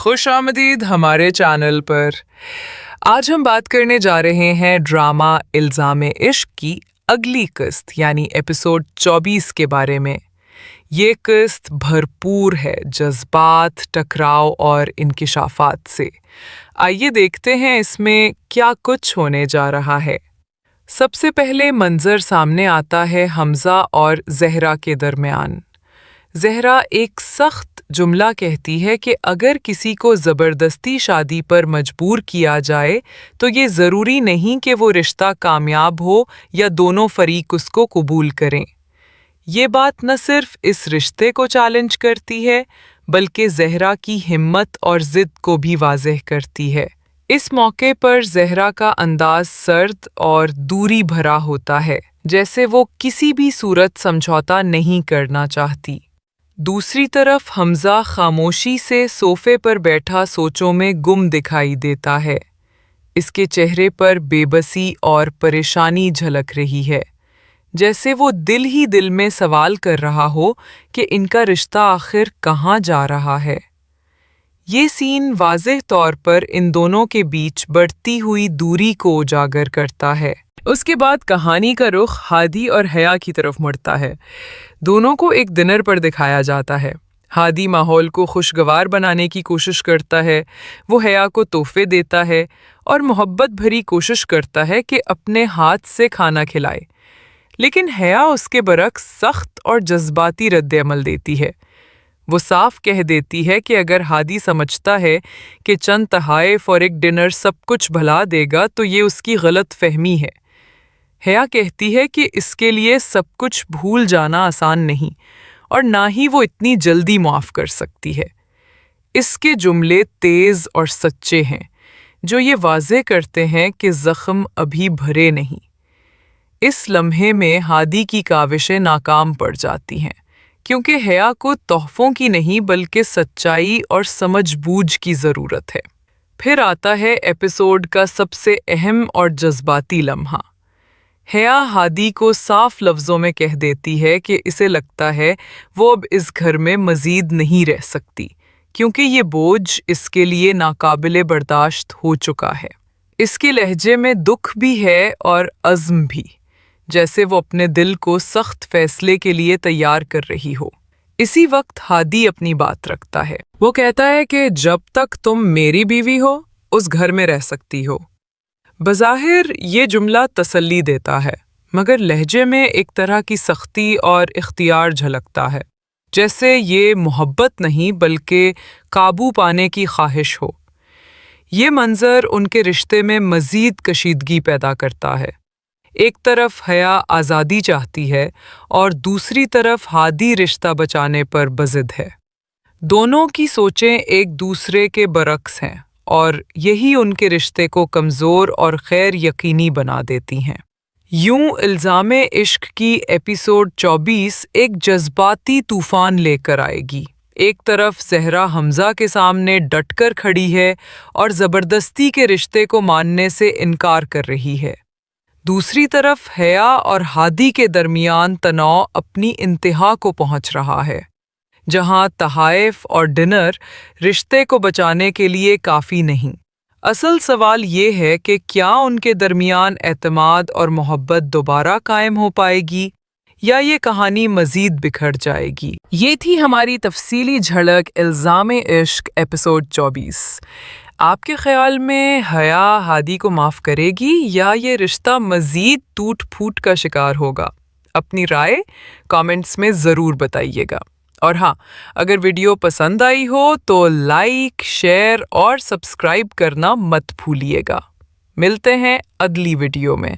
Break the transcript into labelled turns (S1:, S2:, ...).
S1: خوش آمدید ہمارے چینل پر۔ آج ہم بات کرنے جا رہے ہیں ڈرامہ الزام عشق کی اگلی قسط یعنی ایپیسوڈ 24 کے بارے میں۔ یہ قسط بھرپور ہے جذبات، ٹکراؤ اور انکشافات سے۔ آئیے دیکھتے ہیں اس میں کیا کچھ ہونے جا رہا ہے۔ سب سے پہلے منظر سامنے آتا ہے حمزہ اور زہرا کے درمیان۔ زہرا ایک سخت جملہ کہتی ہے کہ اگر کسی کو زبردستی شادی پر مجبور کیا جائے تو یہ ضروری نہیں کہ وہ رشتہ کامیاب ہو یا دونوں فریق اس کو قبول کریں۔ یہ بات نہ صرف اس رشتے کو چیلنج کرتی ہے بلکہ زہرا کی ہمت اور ضد کو بھی واضح کرتی ہے۔ اس موقع پر زہرا کا انداز سرد اور دوری بھرا ہوتا ہے، جیسے وہ کسی بھی صورت سمجھوتا نہیں کرنا چاہتی۔ دوسری طرف حمزہ خاموشی سے صوفے پر بیٹھا سوچوں میں گم دکھائی دیتا ہے۔ اس کے چہرے پر بے بسی اور پریشانی جھلک رہی ہے، جیسے وہ دل ہی دل میں سوال کر رہا ہو کہ ان کا رشتہ آخر کہاں جا رہا ہے۔ یہ سین واضح طور پر ان دونوں کے بیچ بڑھتی ہوئی دوری کو اجاگر کرتا ہے۔ اس کے بعد کہانی کا رخ ہادی اور حیا کی طرف مڑتا ہے۔ دونوں کو ایک ڈنر پر دکھایا جاتا ہے۔ ہادی ماحول کو خوشگوار بنانے کی کوشش کرتا ہے، وہ حیا کو تحفے دیتا ہے اور محبت بھری کوشش کرتا ہے کہ اپنے ہاتھ سے کھانا کھلائے، لیکن حیا اس کے برعکس سخت اور جذباتی رد عمل دیتی ہے۔ وہ صاف کہہ دیتی ہے کہ اگر ہادی سمجھتا ہے کہ چند تحائف اور ایک ڈنر سب کچھ بھلا دے گا تو یہ اس کی غلط فہمی ہے۔ حیا کہتی ہے کہ اس کے لیے سب کچھ بھول جانا آسان نہیں اور نہ ہی وہ اتنی جلدی معاف کر سکتی ہے۔ اس کے جملے تیز اور سچے ہیں، جو یہ واضح کرتے ہیں کہ زخم ابھی بھرے نہیں۔ اس لمحے میں ہادی کی کاوشیں ناکام پڑ جاتی ہیں، کیونکہ حیا کو تحفوں کی نہیں بلکہ سچائی اور سمجھ بوجھ کی ضرورت ہے۔ پھر آتا ہے ایپیسوڈ کا سب سے اہم اور جذباتی لمحہ۔ حیا ہادی کو صاف لفظوں میں کہہ دیتی ہے کہ اسے لگتا ہے وہ اب اس گھر میں مزید نہیں رہ سکتی، کیونکہ یہ بوجھ اس کے لیے ناقابل برداشت ہو چکا ہے۔ اس کے لہجے میں دکھ بھی ہے اور عزم بھی، جیسے وہ اپنے دل کو سخت فیصلے کے لیے تیار کر رہی ہو۔ اسی وقت ہادی اپنی بات رکھتا ہے۔ وہ کہتا ہے کہ جب تک تم میری بیوی ہو اس گھر میں رہ سکتی ہو۔ بظاہر یہ جملہ تسلی دیتا ہے، مگر لہجے میں ایک طرح کی سختی اور اختیار جھلکتا ہے، جیسے یہ محبت نہیں بلکہ قابو پانے کی خواہش ہو۔ یہ منظر ان کے رشتے میں مزید کشیدگی پیدا کرتا ہے۔ ایک طرف حیا آزادی چاہتی ہے اور دوسری طرف ہادی رشتہ بچانے پر بضد ہے۔ دونوں کی سوچیں ایک دوسرے کے برعکس ہیں اور یہی ان کے رشتے کو کمزور اور غیر یقینی بنا دیتی ہیں۔ یوں الزام عشق کی ایپیسوڈ 24 ایک جذباتی طوفان لے کر آئے گی۔ ایک طرف زہرا حمزہ کے سامنے ڈٹ کر کھڑی ہے اور زبردستی کے رشتے کو ماننے سے انکار کر رہی ہے۔ دوسری طرف حیا اور ہادی کے درمیان تناؤ اپنی انتہا کو پہنچ رہا ہے، جہاں تحائف اور ڈنر رشتے کو بچانے کے لیے کافی نہیں۔ اصل سوال یہ ہے کہ کیا ان کے درمیان اعتماد اور محبت دوبارہ قائم ہو پائے گی یا یہ کہانی مزید بکھر جائے گی؟ یہ تھی ہماری تفصیلی جھلک الزام عشق ایپیسوڈ 24۔ آپ کے خیال میں حیا ہادی کو معاف کرے گی یا یہ رشتہ مزید ٹوٹ پھوٹ کا شکار ہوگا؟ اپنی رائے کامنٹس میں ضرور بتائیے گا۔ اور ہاں، اگر ویڈیو پسند آئی ہو تو لائک، شیئر اور سبسکرائب کرنا مت بھولیے گا۔ ملتے ہیں اگلی ویڈیو میں۔